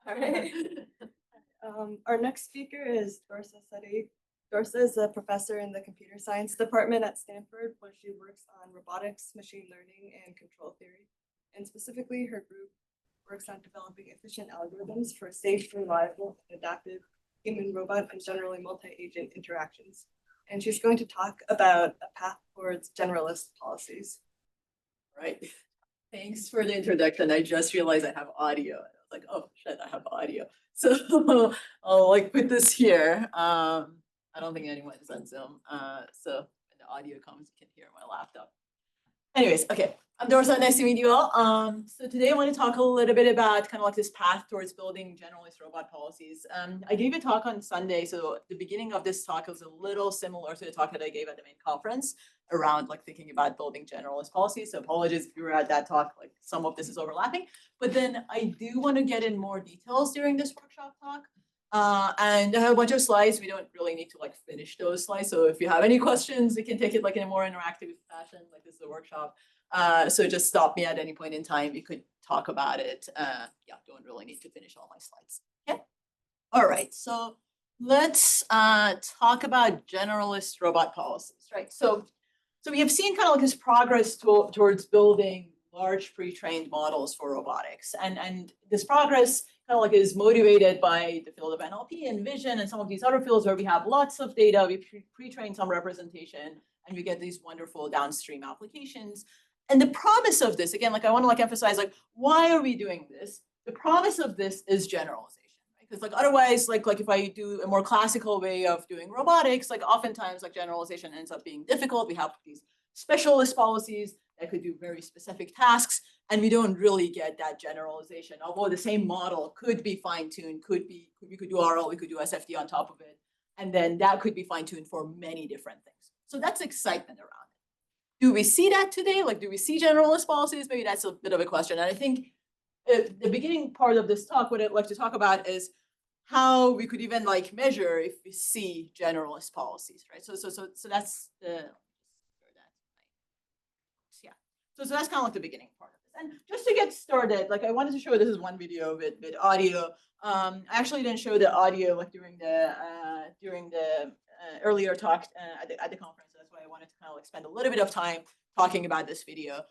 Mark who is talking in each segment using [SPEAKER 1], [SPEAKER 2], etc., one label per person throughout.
[SPEAKER 1] All right.
[SPEAKER 2] Our next speaker is Dorsa Sadigh. Dorsa is a professor in the computer science department at Stanford, where she works on robotics, machine learning, and control theory. And specifically, her group works on developing efficient algorithms for safe, reliable, and adaptive human-robot and generally multi-agent interactions. And she's going to talk about a path towards generalist policies.
[SPEAKER 1] Right. Thanks for the introduction. I just realized I have audio. I was like, oh shit, I have audio. So I'll like put this here. I don't think anyone is on Zoom. So when the audio comes, you can hear my laptop. Anyways, okay. I'm Dorsa, nice to meet you all. So today I want to talk a little bit about kind of like this path towards building generalist robot policies. I gave a talk on Sunday, so the beginning of this talk was a little similar to the talk that I gave at the main conference around like thinking about building generalist policies. So apologies if you were at that talk, like some of this is overlapping, but then I do want to get in more details during this workshop talk. And I have a bunch of slides. We don't really need to like finish those slides. So if you have any questions, we can take it like in a more interactive fashion, like this is a workshop. So just stop me at any point in time. We could talk about it. Yeah, don't really need to finish all my slides. Okay. All right. So let's talk about generalist robot policies, right? So we have seen kind of like this progress towards building large pre-trained models for robotics. And this progress kind of like is motivated by the field of NLP and vision and some of these other fields where we have lots of data, we pre-train some representation, and we get these wonderful downstream applications. And the promise of this, again, like I want to like emphasize, like, why are we doing this? The promise of this is generalization, right? Because like otherwise, like if I do a more classical way of doing robotics, like oftentimes like generalization ends up being difficult. We have these specialist policies that could do very specific tasks, and we don't really get that generalization. Although the same model could be fine-tuned, we could do RL, we could do SFD on top of it, and then that could be fine-tuned for many different things. So that's excitement around it. Do we see that today? Like, do we see generalist policies? Maybe that's a bit of a question. And I think the beginning part of this talk, what I'd like to talk about is how we could even like measure if we see generalist policies, right? So that's the, yeah. So that's kind of like the beginning part of this. And just to get started, like I wanted to show this is one video with audio. I actually didn't show the audio like during the earlier talk at the conference. That's why I wanted to kind of like spend a little bit of time talking about this video.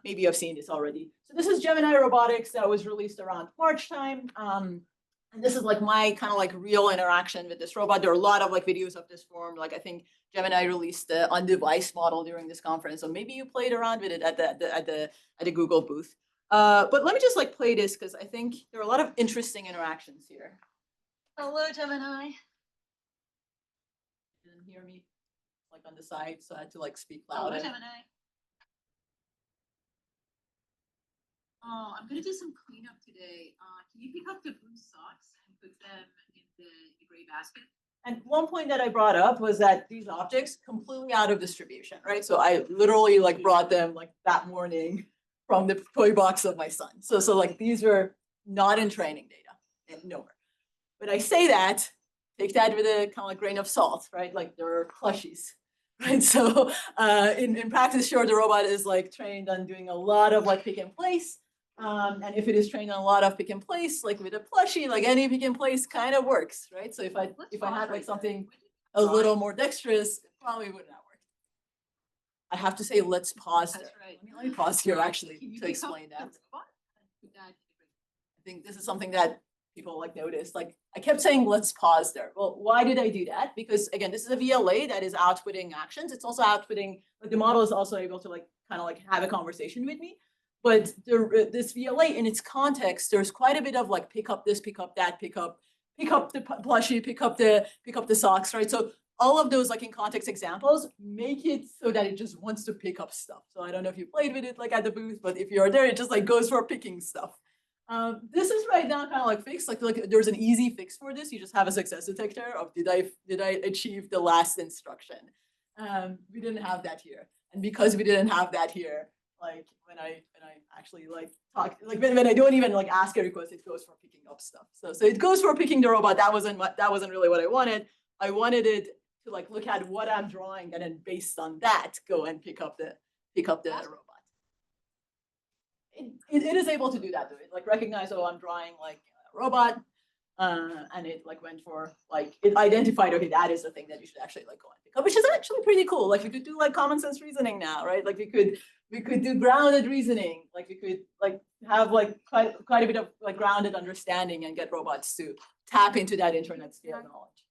[SPEAKER 1] Maybe you've seen this already. So this is Gemini Robotics that was released around March time. And this is like my kind of like real interaction with this robot. There are a lot of like videos of this form. Like I think Gemini released the on-device model during this conference, so maybe you played around with it at the Google booth. But let me just like play this because I think there are a lot of interesting interactions here. Hello, Gemini. Didn't hear me like on the side, so I had to like speak louder.
[SPEAKER 3] Hello, Gemini. Oh, I'm gonna do some cleanup today. Can you pick up the blue socks and put them in the gray basket?
[SPEAKER 1] And one point that I brought up was that these objects completely out of distribution, right? So I literally like brought them like that morning from the toy box of my son. So like these were not in training data and nowhere. But I say that, take that with a kind of like grain of salt, right? Like there are plushies, right? So in practice, sure, the robot is like trained on doing a lot of like pick and place. And if it is trained on a lot of pick and place, like with a plushie, like any pick and place kind of works, right? So if I had like something a little more dexterous, it probably would not work. I have to say, let's pause there.
[SPEAKER 3] Right.
[SPEAKER 1] Let me pause here actually to explain that. I think this is something that people like notice. Like I kept saying, let's pause there. Well, why did I do that? Because again, this is a VLA that is outputting actions. It's also outputting, like the model is also able to like kind of like have a conversation with me. But this VLA in its context, there's quite a bit of like pick up this, pick up that, pick up the plushie, pick up the socks, right? So all of those like in context examples make it so that it just wants to pick up stuff. So I don't know if you played with it like at the booth, but if you're there, it just like goes for picking stuff. This is right now kind of like fixed. Like there's an easy fix for this. You just have a success detector of did I achieve the last instruction? We didn't have that here, and because we didn't have that here, like when I actually like talk, like when I don't even like ask a request, it goes for picking up stuff. So it goes for picking the robot. That wasn't really what I wanted. I wanted it to like look at what I'm drawing and then based on that go and pick up the robot. It is able to do that, though. It like recognize, oh, I'm drawing like robot. And it like went for like, it identified, okay, that is the thing that you should actually like go and pick up, which is actually pretty cool. Like we could do like common sense reasoning now, right? Like we could do grounded reasoning. Like we could like have like quite a bit of like grounded understanding and get robots to tap into that internet scale knowledge.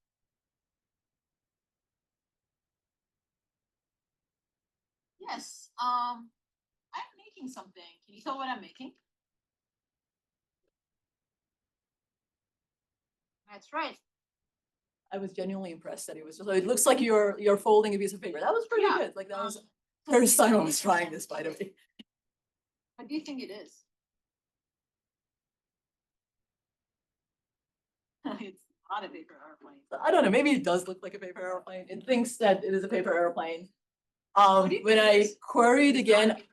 [SPEAKER 3] Yes, I'm making something. Can you tell what I'm making? That's right.
[SPEAKER 1] I was genuinely impressed that it was just, it looks like you're folding a piece of paper. That was pretty
[SPEAKER 3] Yeah.
[SPEAKER 1] good. Like that was the first time I was trying this, by the way.
[SPEAKER 3] What do you think it is? It's not a paper airplane.
[SPEAKER 1] I don't know, maybe it does look like a paper airplane. It thinks that it is a paper airplane.
[SPEAKER 3] What do you
[SPEAKER 1] When
[SPEAKER 3] think it
[SPEAKER 1] I
[SPEAKER 3] is?
[SPEAKER 1] queried
[SPEAKER 3] It's not a
[SPEAKER 1] again,
[SPEAKER 3] paper.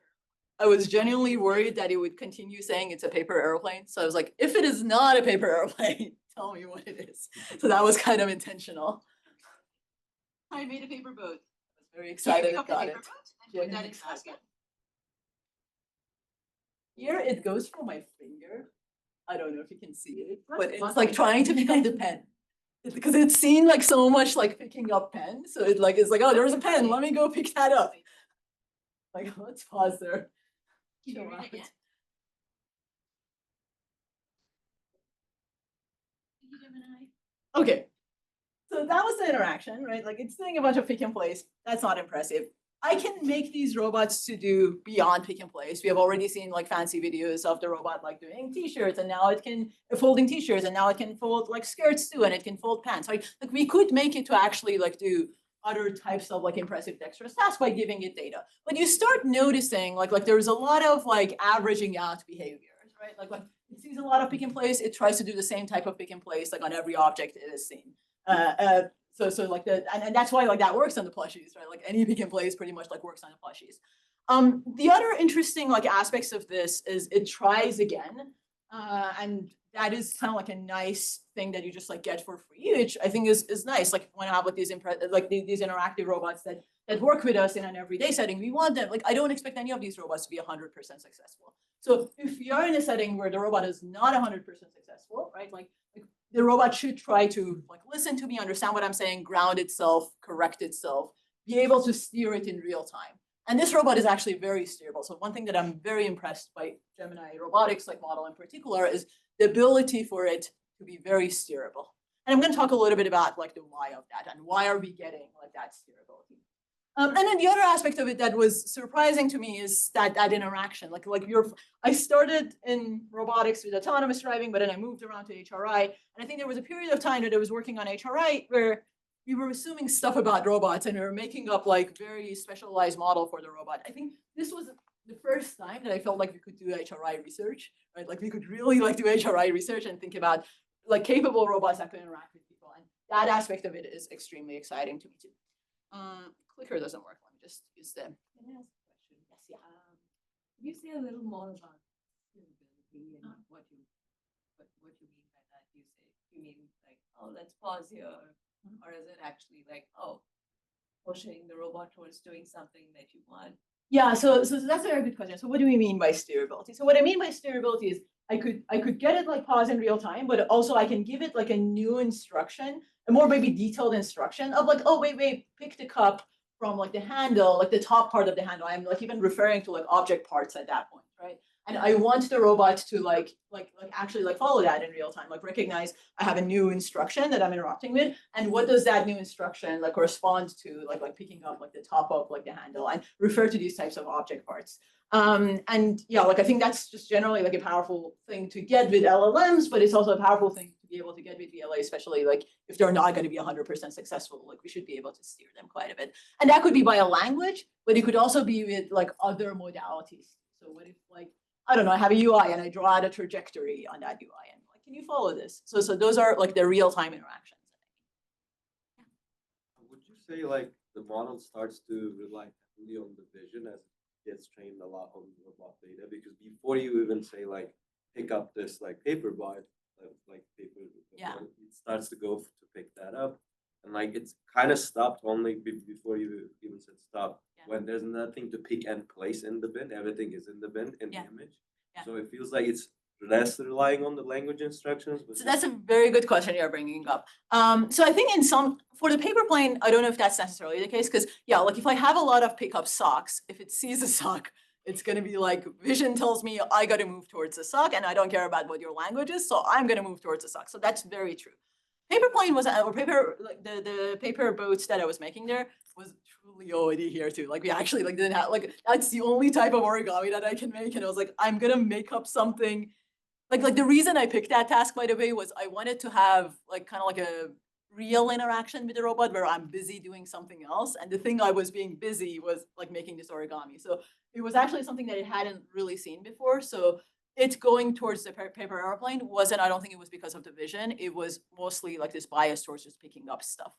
[SPEAKER 1] I was genuinely worried that it would continue saying it's a paper airplane. So I was like, if it is not a paper airplane, tell me what it is. So that was kind of intentional.
[SPEAKER 3] I made a paper boat.
[SPEAKER 1] I was very
[SPEAKER 3] Can you
[SPEAKER 1] excited
[SPEAKER 3] pick
[SPEAKER 1] I
[SPEAKER 3] up the
[SPEAKER 1] got
[SPEAKER 3] paper
[SPEAKER 1] it.
[SPEAKER 3] boat and put that
[SPEAKER 1] Genuinely
[SPEAKER 3] in the basket?
[SPEAKER 1] Here it goes for my finger. I don't know if you can see it,
[SPEAKER 3] That's
[SPEAKER 1] but it's
[SPEAKER 3] fun.
[SPEAKER 1] like trying to pick up the pen. Because it's seen like so much like picking up pen. So it like it's like, oh, there's a pen. Let me go pick that up. Like, let's pause there.
[SPEAKER 3] Can you
[SPEAKER 1] Chill
[SPEAKER 3] read
[SPEAKER 1] out.
[SPEAKER 3] it again? Thank you, Gemini.
[SPEAKER 1] Okay. So that was the interaction, right? Like it's doing a bunch of pick and place. That's not impressive. I can make these robots to do beyond pick and place. We have already seen like fancy videos of the robot like doing t-shirts, and now it can folding t-shirts, and now it can fold like skirts too, and it can fold pants. Like we could make it to actually like do other types of like impressive dexterous tasks by giving it data. But you start noticing like there's a lot of like averaging out behaviors, right? Like when it sees a lot of pick and place, it tries to do the same type of pick and place like on every object it is seen. So like and that's why like that works on the plushies, right? Like any pick and place pretty much like works on the plushies. The other interesting like aspects of this is it tries again, and that is kind of like a nice thing that you just like get for free, which I think is nice. Like when I have like these these interactive robots that work with us in an everyday setting, we want them. Like I don't expect any of these robots to be 100% successful. So if you're in a setting where the robot is not 100% successful, right? Like the robot should try to like listen to me, understand what I'm saying, ground itself, correct itself, be able to steer it in real time. And this robot is actually very steerable. So one thing that I'm very impressed by Gemini robotics like model in particular is the ability for it to be very steerable. And I'm going to talk a little bit about like the why of that and why are we getting like that steerability. And then the other aspect of it that was surprising to me is that interaction. I started in robotics with autonomous driving, but then I moved around to HRI. And I think there was a period of time that I was working on HRI where we were assuming stuff about robots and we were making up like very specialized model for the robot. I think this was the first time that I felt like we could do HRI research, right? Like we could really like do HRI research and think about like capable robots that could interact with people. And that aspect of it is extremely exciting to me too. Clicker doesn't work. Let me just use them.
[SPEAKER 4] Can I ask a question? Yes, yeah. Can you say a little more about steerability and what you mean by that? You mean like, oh, let's pause here, or is it actually like, oh, pushing the robot towards doing something that you want?
[SPEAKER 1] Yeah, so that's a very good question. So what do we mean by steerability? So what I mean by steerability is I could get it like pause in real time, but also I can give it like a new instruction, a more maybe detailed instruction of like, oh wait, pick the cup from like the handle, like the top part of the handle. I'm like even referring to like object parts at that point, right? And I want the robot to like actually like follow that in real time, like recognize I have a new instruction that I'm interacting with, and what does that new instruction like correspond to, like picking up like the top of like the handle, and refer to these types of object parts. And yeah, like I think that's just generally like a powerful thing to get with LLMs, but it's also a powerful thing to be able to get with VLA, especially like if they're not going to be 100% successful, like we should be able to steer them quite a bit. And that could be by a language, but it could also be with like other modalities. So what if like, I don't know, I have a UI and I draw out a trajectory on that UI and like, can you follow this? So those are like the real-time interactions.
[SPEAKER 5] Would you say like the model starts to rely heavily on the vision as it gets trained a lot on robot data? Because before you even say like pick up this like paper bar, like paper,
[SPEAKER 1] Yeah.
[SPEAKER 5] it starts to go to pick that up, and like it's kind of stopped only before you even said stop.
[SPEAKER 1] Yeah.
[SPEAKER 5] When there's nothing to pick and place in the bin, everything is in the bin in
[SPEAKER 1] Yeah.
[SPEAKER 5] the image.
[SPEAKER 1] Yeah.
[SPEAKER 5] So it feels like it's less relying on the language instructions?
[SPEAKER 1] So that's a very good question you're bringing up. So I think for the paper plane, I don't know if that's necessarily the case, because yeah, like if I have a lot of pickup socks, if it sees a sock, it's gonna be like, vision tells me I gotta move towards the sock, and I don't care about what your language is, so I'm gonna move towards the sock. So that's very true. Paper plane was, or paper, like the paper boats that I was making there was truly OOD here too. Like we actually like didn't have, like that's the only type of origami that I can make, and I was like, I'm gonna make up something. Like the reason I picked that task, by the way, was I wanted to have like kind of like a real interaction with the robot where I'm busy doing something else. And the thing I was being busy was like making this origami. So it was actually something that it hadn't really seen before. So it's going towards the paper airplane wasn't, I don't think it was because of the vision. It was mostly like this bias towards just picking up stuff.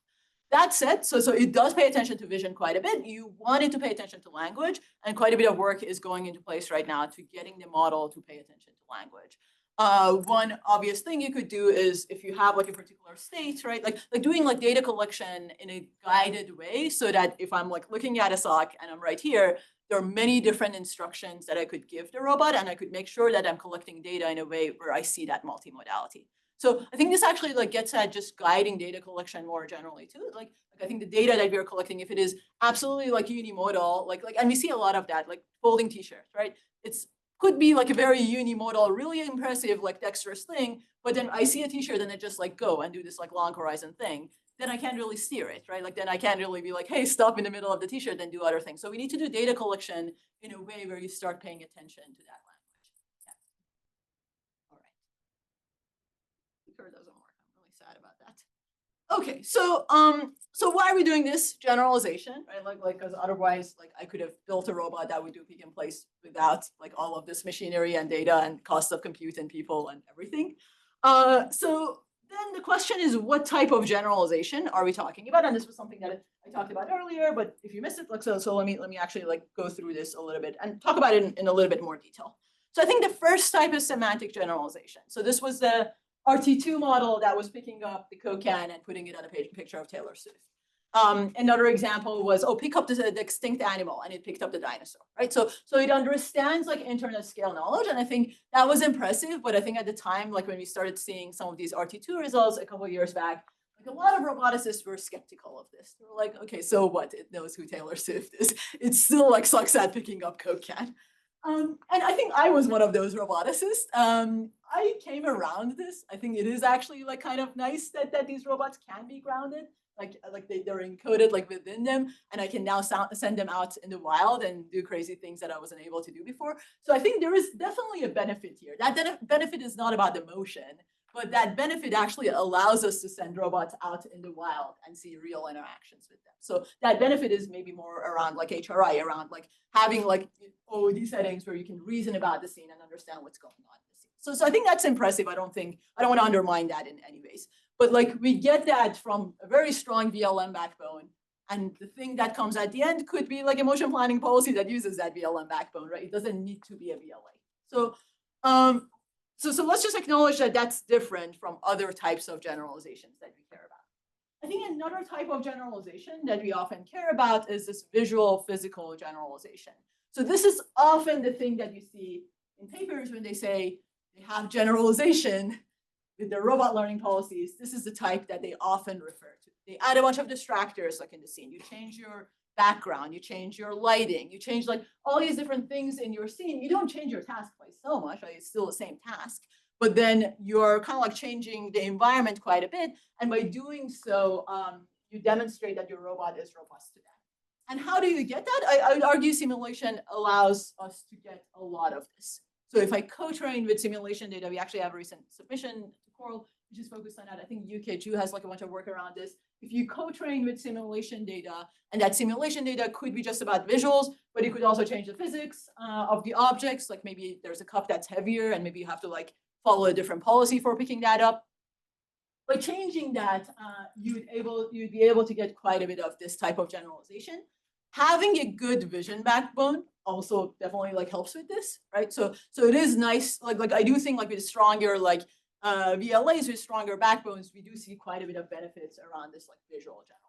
[SPEAKER 1] That said, so it does pay attention to vision quite a bit. You want it to pay attention to language, and quite a bit of work is going into place right now to getting the model to pay attention to language. One obvious thing you could do is if you have like a particular state, right? Like doing like data collection in a guided way, so that if I'm like looking at a sock and I'm right here, there are many different instructions that I could give the robot, and I could make sure that I'm collecting data in a way where I see that multimodality. So I think this actually like gets at just guiding data collection more generally too. Like I think the data that we're collecting, if it is absolutely like unimodal, and we see a lot of that, like folding t-shirts, right? It's could be like a very unimodal, really impressive, like dexterous thing, but then I see a t-shirt and I just like go and do this like long horizon thing. Then I can't really steer it, right? Like then I can't really be like, hey, stop in the middle of the t-shirt and do other things. So we need to do data collection in a way where you start paying attention to that language. Yeah. All right. Speaker doesn't work. I'm really sad about that. Okay, so why are we doing this generalization, right? Like, because otherwise, like, I could have built a robot that would do pick and place without like all of this machinery and data and cost of compute and people and everything. So then the question is, what type of generalization are we talking about? And this was something that I talked about earlier, but if you missed it, like, so let me actually like go through this a little bit and talk about it in a little bit more detail. So I think the first type is semantic generalization. So this was the RT2 model that was picking up the Coke can and putting it on a picture of Taylor Swift. Another example was, pick up the extinct animal, and it picked up the dinosaur, right? So it understands like internet scale knowledge, and I think that was impressive. But I think at the time, like when we started seeing some of these RT2 results a couple of years back, like a lot of roboticists were skeptical of this. They were like, okay, so what? It knows who Taylor Swift is. It still like sucks at picking up Coke can. And I think I was one of those roboticists. I came around this. I think it is actually like kind of nice that these robots can be grounded, like they're encoded like within them, and I can now send them out in the wild and do crazy things that I wasn't able to do before. So I think there is definitely a benefit here. That benefit is not about the motion, but that benefit actually allows us to send robots out in the wild and see real interactions with them. So that benefit is maybe more around like HRI, around like having like OOD settings where you can reason about the scene and understand what's going on in the scene. So I think that's impressive. I don't want to undermine that in any ways. But like we get that from a very strong VLM backbone. And the thing that comes at the end could be like a motion planning policy that uses that VLM backbone, right? It doesn't need to be a VLA. So let's just acknowledge that that's different from other types of generalizations that we care about. I think another type of generalization that we often care about is this visual physical generalization. So this is often the thing that you see in papers when they say they have generalization with their robot learning policies. This is the type that they often refer to. They add a bunch of distractors like in the scene. You change your background, you change your lighting, you change like all these different things in your scene. You don't change your task by so much, like it's still the same task, but then you're kind of like changing the environment quite a bit. And by doing so, you demonstrate that your robot is robust to that. And how do you get that? I would argue simulation allows us to get a lot of this. So if I co-train with simulation data, we actually have a recent submission to Coral, which is focused on that. I think UK2 has like a bunch of work around this. If you co-train with simulation data, and that simulation data could be just about visuals, but it could also change the physics of the objects. Like maybe there's a cup that's heavier and maybe you have to like follow a different policy for picking that up. By changing that, you'd be able to get quite a bit of this type of generalization. Having a good vision backbone also definitely like helps with this, right? So it is nice. Like I do think like with stronger like VLAs with stronger backbones, we do see quite a bit of benefits around this like visual generalization.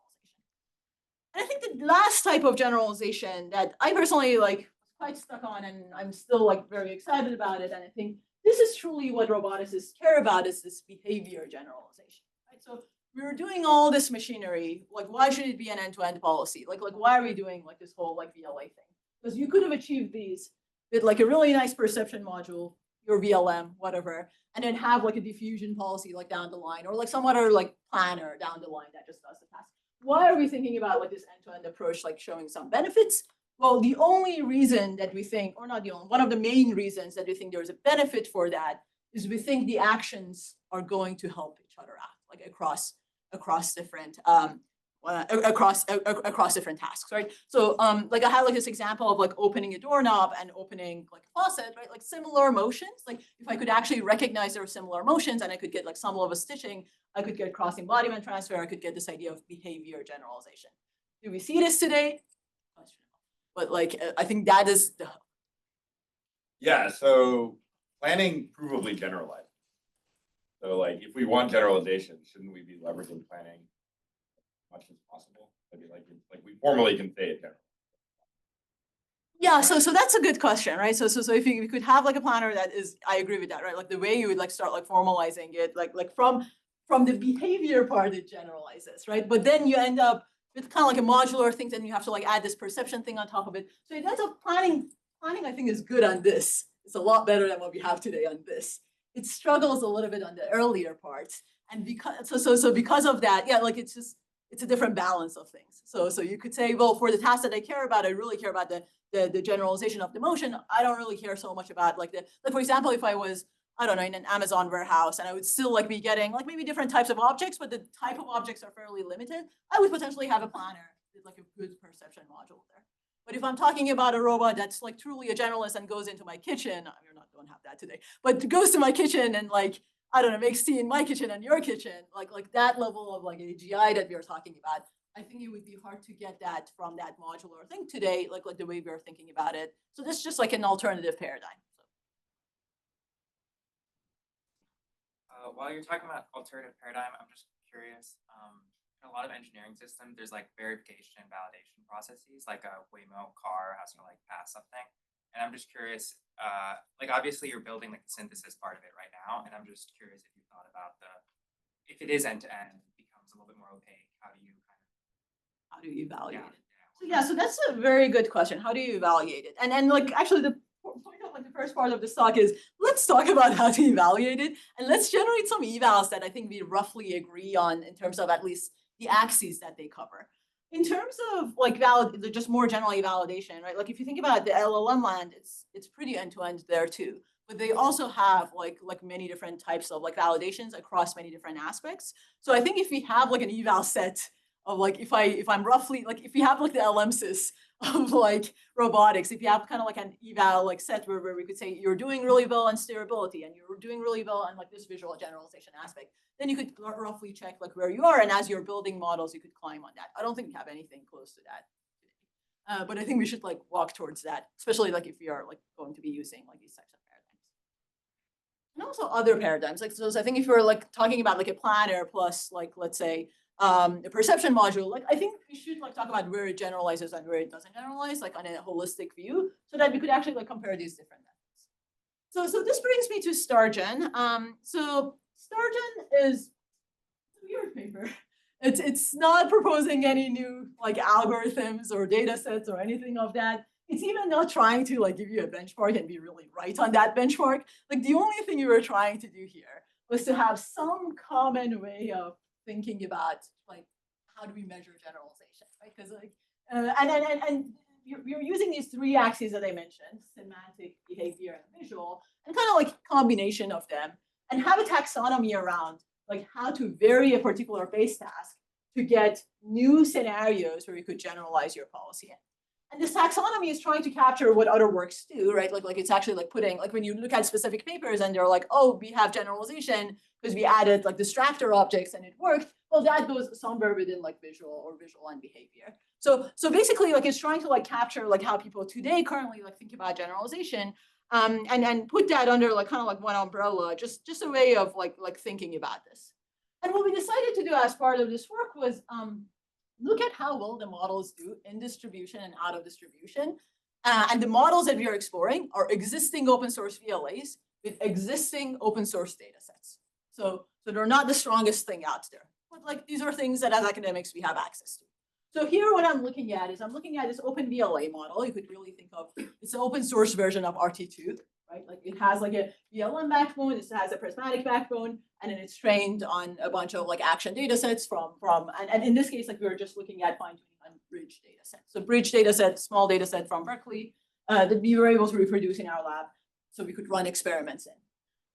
[SPEAKER 1] And I think the last type of generalization that I personally like was quite stuck on, and I'm still like very excited about it. And I think this is truly what roboticists care about, is this behavior generalization, right? So we're doing all this machinery, like why should it be an end-to-end policy? Like why are we doing like this whole like VLA thing? Because you could have achieved these with like a really nice perception module, your VLM, whatever, and then have like a diffusion policy like down the line, or like some other like planner down the line that just does the task. Why are we thinking about like this end-to-end approach, like showing some benefits? Well, the only reason that we think, or not the only, one of the main reasons that we think there's a benefit for that is we think the actions are going to help each other out, like across different across different tasks, right? So like I had like this example of like opening a doorknob and opening like a faucet, right? Like similar motions. Like if I could actually recognize there are similar motions and I could get like some level of stitching, I could get cross embodiment transfer, I could get this idea of behavior generalization. Do we see this today? But like I think that is the
[SPEAKER 6] Yeah, so planning provably generalized. So like if we want generalization, shouldn't we be leveraging planning as much as possible? Maybe like we formally can say it general.
[SPEAKER 1] yeah, so that's a good question, right? So if you could have like a planner that is, I agree with that, right? Like the way you would like start like formalizing it, like from the behavior part, it generalizes, right? But then you end up with kind of like a modular thing, then you have to like add this perception thing on top of it. So it ends up planning, I think, is good on this. It's a lot better than what we have today on this. It struggles a little bit on the earlier parts. And because so because of that, yeah, like it's a different balance of things. So you could say, well, for the tasks that I care about, I really care about the generalization of the motion. I don't really care so much about like for example, if I was, I don't know, in an Amazon warehouse and I would still like be getting like maybe different types of objects, but the type of objects are fairly limited, I would potentially have a planner with like a good perception module there. But if I'm talking about a robot that's like truly a generalist and goes into my kitchen, we're not going to have that today, but goes to my kitchen and like, I don't know, makes tea in my kitchen and your kitchen, like that level of like AGI that we are talking about, I think it would be hard to get that from that modular thing today, like the way we're thinking about it. So this is just like an alternative paradigm.
[SPEAKER 7] While you're talking about alternative paradigm, I'm just curious. In a lot of engineering systems, there's like verification and validation processes, like a Waymo car has to like pass something. And I'm just curious, like obviously you're building like the synthesis part of it right now, and I'm just curious if you thought about if it is end to end, it becomes a little bit more opaque. How do you
[SPEAKER 1] Evaluate
[SPEAKER 7] yeah,
[SPEAKER 1] it? So that's a very good question. How do you evaluate it? And like actually the point of like the first part of this talk is let's talk about how to evaluate it, and let's generate some evals that I think we roughly agree on in terms of at least the axes that they cover. In terms of like just more generally validation, right? Like if you think about the LLM land, it's pretty end to end there too. But they also have like many different types of like validations across many different aspects. So I think if we have like an eval set of like if I'm roughly like if you have like the LMSys of like robotics, if you have kind of like an eval like set where we could say you're doing really well on steerability and you're doing really well on like this visual generalization aspect, then you could roughly check like where you are, and as you're building models, you could climb on that. I don't think we have anything close to that, but I think we should like walk towards that, especially like if we are like going to be using like these types of paradigms. And also other paradigms, like so I think if you're like talking about like a planner plus like let's say the perception module, like I think we should like talk about where it generalizes and where it doesn't generalize, like on a holistic view, so that we could actually like compare these different methods. So this brings me to StarGen. So StarGen is a weird paper. It's not proposing any new like algorithms or data sets or anything of that. It's even not trying to like give you a benchmark and be really right on that benchmark. Like the only thing you were trying to do here was to have some common way of thinking about like how do we measure generalization, right? Because like and you're using these three axes that I mentioned: semantic, behavior, and visual, and kind of like combination of them, and have a taxonomy around like how to vary a particular base task to get new scenarios where you could generalize your policy in. And this taxonomy is trying to capture what other works do, right? Like it's actually like putting, like when you look at specific papers and they're like, oh, we have generalization because we added like distractor objects and it worked. Well, that goes somewhere within like visual and behavior. So basically like it's trying to like capture like how people today currently like think about generalization, and put that under like kind of like one umbrella, just a way of like thinking about this. And what we decided to do as part of this work was look at how well the models do in distribution and out of distribution. And the models that we are exploring are existing open source VLAs with existing open source data sets. So they're not the strongest thing out there, but like these are things that as academics we have access to. So here what I'm looking at is I'm looking at this open VLA model. You could really think of it's an open source version of RT2, right? Like it has like a VLM backbone, it has a prismatic backbone, and then it's trained on a bunch of like action data sets and in this case, like we were just looking at fine tuning on bridge data set. So bridge data set, small data set from Berkeley that we were able to reproduce in our lab so we could run experiments in.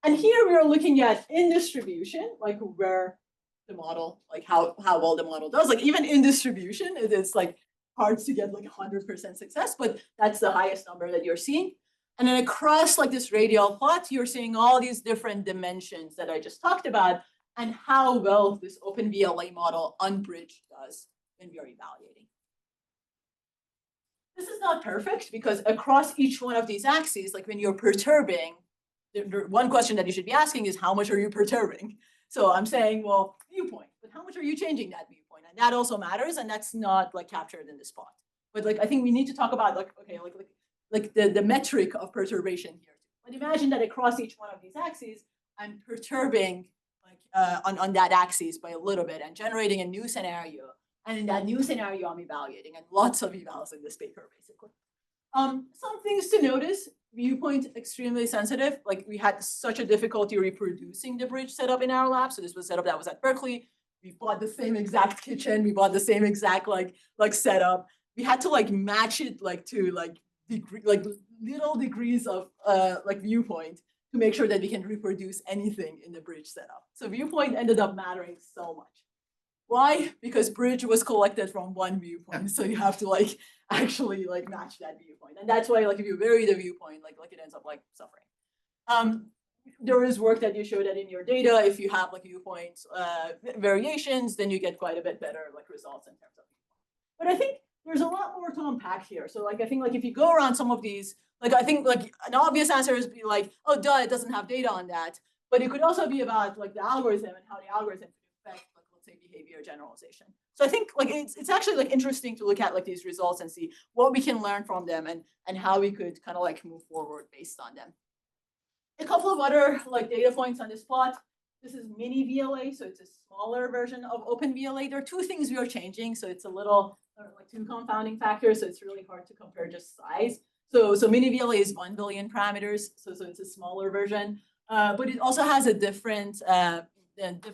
[SPEAKER 1] And here we are looking at in distribution, like where the model, like how well the model does. Like even in distribution, it is like hard to get like 100% success, but that's the highest number that you're seeing. And then across like this radial plot, you're seeing all these different dimensions that I just talked about and how well this open VLA model unbridged does when we are evaluating. This is not perfect because across each one of these axes, like when you're perturbing, one question that you should be asking is how much are you perturbing? So I'm saying, well, viewpoint, but how much are you changing that viewpoint? And that also matters, and that's not like captured in this plot. But like I think we need to talk about like, okay, like the metric of perturbation here. But imagine that across each one of these axes, I'm perturbing like on that axis by a little bit and generating a new scenario. And in that new scenario, I'm evaluating, and lots of evals in this paper, basically. Some things to notice, viewpoint extremely sensitive. Like we had such a difficulty reproducing the bridge setup in our lab. So this was a setup that was at Berkeley. We bought the same exact kitchen. We bought the same exact like setup. We had to like match it like to like little degrees of like viewpoint to make sure that we can reproduce anything in the bridge setup. So viewpoint ended up mattering so much. Why? Because bridge was collected from one viewpoint. So you have to like actually like match that viewpoint. And that's why like if you vary the viewpoint, like it ends up like suffering. There is work that you show that in your data, if you have like viewpoint variations, then you get quite a bit better like results in terms of viewpoint. But I think there's a lot more to unpack here. So like I think like if you go around some of these, like I think like an obvious answer is be like, oh duh, it doesn't have data on that. But it could also be about like the algorithm and how the algorithm could affect like let's say behavior generalization. So I think like it's actually like interesting to look at like these results and see what we can learn from them and how we could kind of like move forward based on them. A couple of other like data points on this plot. This is mini VLA, so it's a smaller version of open VLA. There are two things we are changing, so it's a little like two confounding factors, so it's really hard to compare just size. So mini VLA is 1 billion parameters, so it's a smaller version, but it also has a different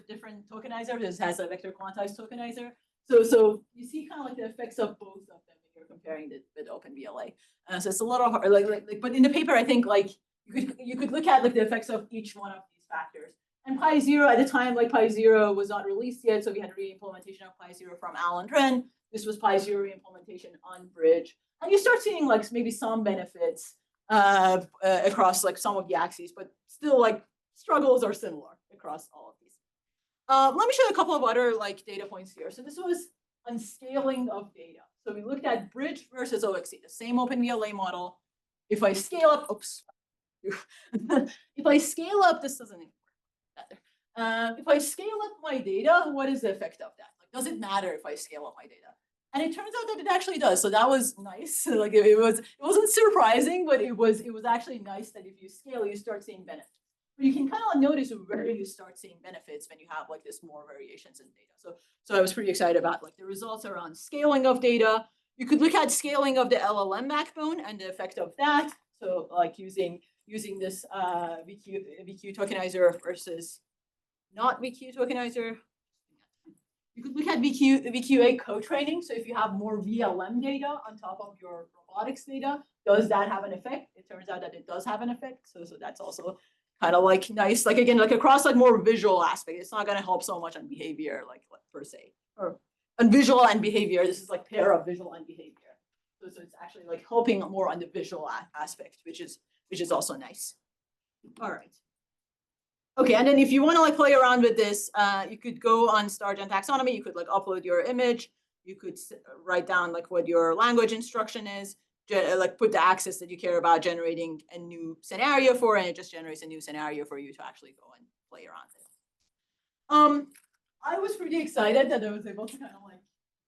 [SPEAKER 1] different tokenizer. This has a vector quantized tokenizer. So you see kind of like the effects of both of them when you're comparing it with open VLA. So it's a little hard, like, but in the paper, I think like you could look at like the effects of each one of these factors. And Pi Zero at the time, like Pi Zero was not released yet, so we had re-implementation of Pi Zero from Alan Ren. This was Pi Zero re-implementation on Bridge, and you start seeing like maybe some benefits across like some of the axes, but still like struggles are similar across all of these. Let me show you a couple of other like data points here. So this was on scaling of data. So we looked at Bridge versus OXE, the same open VLA model. If I scale up, oops. If I scale up, this doesn't even work better. If I scale up my data, what is the effect of that? Like, does it matter if I scale up my data? And it turns out that it actually does. So that was nice. Like it wasn't surprising, but it was actually nice that if you scale, you start seeing benefits. But you can kind of notice where you start seeing benefits when you have like this more variations in data. So I was pretty excited about like the results around scaling of data. You could look at scaling of the LLM backbone and the effect of that. So like using this VQ tokenizer versus not VQ tokenizer. You could look at VQA co-training. So if you have more VLM data on top of your robotics data, does that have an effect? It turns out that it does have an effect. So that's also kind of like nice, like again, like across like more visual aspect. It's not going to help so much on behavior, like per se, or on visual and behavior. This is like pair of visual and behavior. So it's actually like helping more on the visual aspect, which is also nice. All right. Okay, and then if you want to like play around with this, you could go on Stargent taxonomy. You could like upload your image. You could write down like what your language instruction is. Like put the axis that you care about generating a new scenario for, and it just generates a new scenario for you to actually go and play around with. I was pretty excited that I was able to kind of like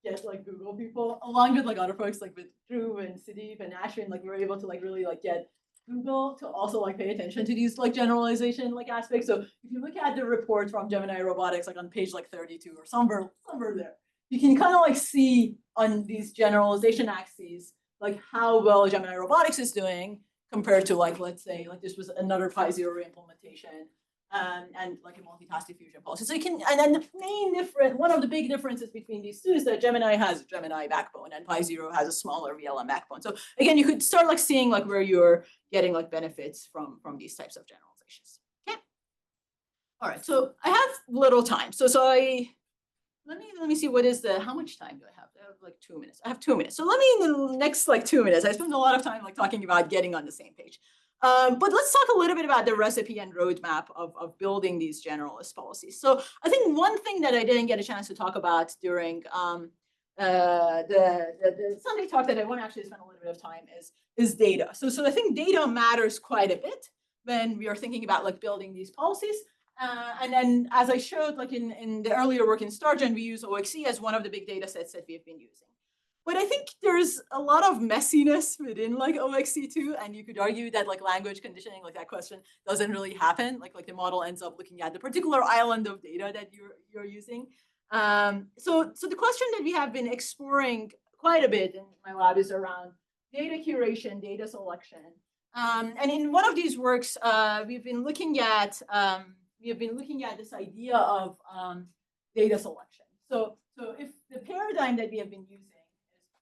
[SPEAKER 1] get like Google people along with like other folks like with Drew and Sadigh and Ashwin, like we were able to like really like get Google to also like pay attention to these like generalization like aspects. So if you look at the report from Gemini Robotics, like on page like 32 or somewhere there, you can kind of like see on these generalization axes, like how well Gemini Robotics is doing compared to like, let's say, like this was another Pi0 implementation. And like a multitask diffusion policy. So you can, and then the main difference, one of the big differences between these two is that Gemini has a Gemini backbone and Pi0 has a smaller VLM backbone. So again, you could start like seeing like where you're getting like benefits from these types of generalizations. Okay. All right. So I have little time. So let me see what is how much time do I have? I have like 2 minutes. I have 2 minutes. So let me in the next like 2 minutes. I spent a lot of time like talking about getting on the same page. But let's talk a little bit about the recipe and roadmap of building these generalist policies. So I think one thing that I didn't get a chance to talk about during the Sunday talk that I want to actually spend a little bit of time is data. So I think data matters quite a bit when we are thinking about like building these policies. And then as I showed like in the earlier work in Stargen, we use OXE as one of the big data sets that we've been using. But I think there's a lot of messiness within like OXC2, and you could argue that like language conditioning, like that question doesn't really happen. Like the model ends up looking at the particular island of data that you're using. So the question that we have been exploring quite a bit in my lab is around data curation, data selection. And in one of these works, we've been looking at this idea of data selection. So if the paradigm that we have been using,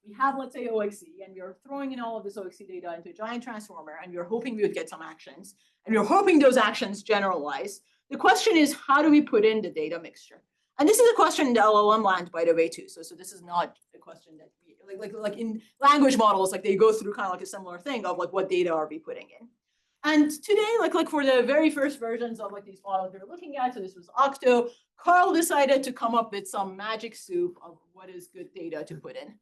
[SPEAKER 1] we have, let's say, OXE, and we are throwing in all of this OXE data into a giant transformer, and we're hoping we would get some actions, and we're hoping those actions generalize. The question is, how do we put in the data mixture? And this is a question in the LLM land, by the way, too. So this is not a question that we, like in language models, like they go through kind of like a similar thing of like, what data are we putting in? And today, like for the very first versions of like these models we're looking at, so this was Octo, Carl decided to come up with some magic soup of what is good data to put in.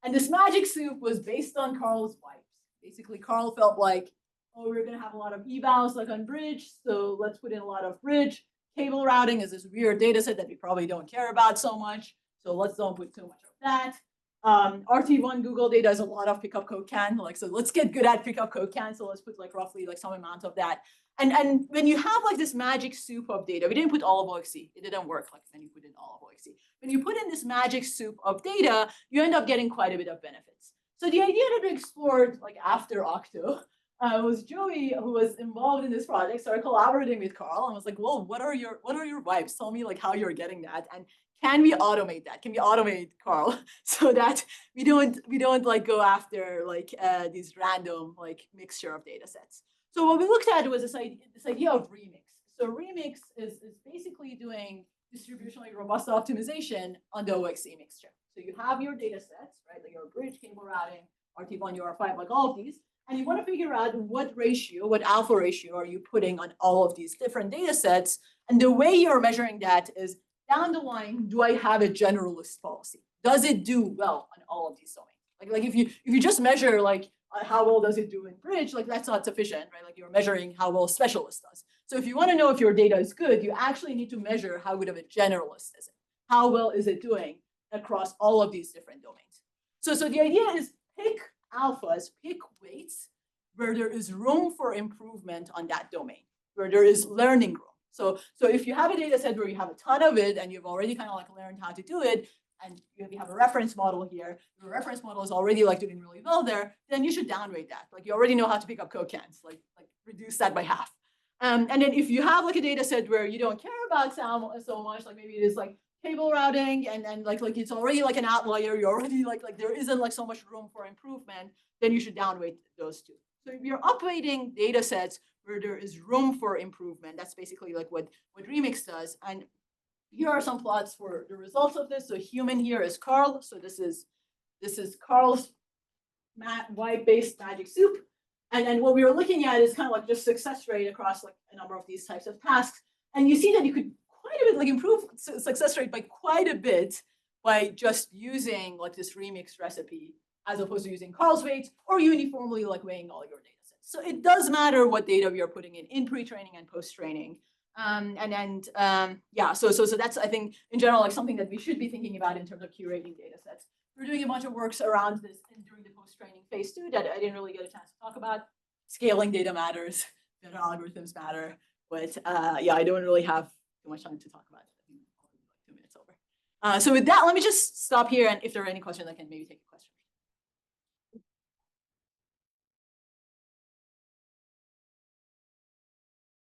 [SPEAKER 1] And this magic soup was based on Carl's wipes. Basically, Carl felt like, oh, we're going to have a lot of evals like on bridge, so let's put in a lot of bridge. Cable routing is this weird data set that we probably don't care about so much, so let's don't put too much of that. RT1 Google data is a lot of pickup code can, like, so let's get good at pickup code can, so let's put like roughly like some amount of that. And when you have like this magic soup of data, we didn't put all of OXE. It didn't work like when you put in all of OXE. When you put in this magic soup of data, you end up getting quite a bit of benefits. So the idea that we explored like after Octo was Joey, who was involved in this project, started collaborating with Carl and was like, well, what are your wipes? Tell me like how you're getting that. And can we automate that? Can we automate Carl so that we don't like go after like these random like mixture of data sets? So what we looked at was this idea of remix. So remix is basically doing distributionally robust optimization on the OXE mixture. So you have your data sets, right? Like your bridge, cable routing, RT1, UR5, like all of these, and you want to figure out what ratio, what alpha ratio are you putting on all of these different data sets. And the way you're measuring that is down the line, do I have a generalist policy? Does it do well on all of these domains? Like if you just measure like how well does it do in bridge, like that's not sufficient, right? Like you're measuring how well specialist does. So if you want to know if your data is good, you actually need to measure how good of a generalist is it. How well is it doing across all of these different domains? So the idea is pick alphas, pick weights where there is room for improvement on that domain, where there is learning room. So if you have a data set where you have a ton of it and you've already kind of like learned how to do it, and you have a reference model here, your reference model is already like doing really well there, then you should downrate that. Like you already know how to pick up code cans, like reduce that by half. And then if you have like a data set where you don't care about sound so much, like maybe it is like cable routing and like it's already like an outlier, you're already like there isn't like so much room for improvement, then you should downweight those two. So if you're upweighting data sets where there is room for improvement, that's basically like what Remix does. And here are some plots for the results of this. So human here is Carl. So this is Carl's wipe-based magic soup. And then what we were looking at is kind of like just success rate across like a number of these types of tasks. And you see that you could quite a bit like improve success rate by quite a bit by just using like this remix recipe as opposed to using Carl's weights or uniformly like weighing all your data sets. So it does matter what data we are putting in pre-training and post-training. Yeah, so that's, I think, in general, like something that we should be thinking about in terms of curating data sets. We're doing a bunch of works around this and during the post-training phase too that I didn't really get a chance to talk about. scaling data matters, better algorithms matter, but yeah, I don't really have too much time to talk about it. I think I'll be like 2 minutes over. So with that, let me just stop here, and if there are any questions, I can maybe take a question.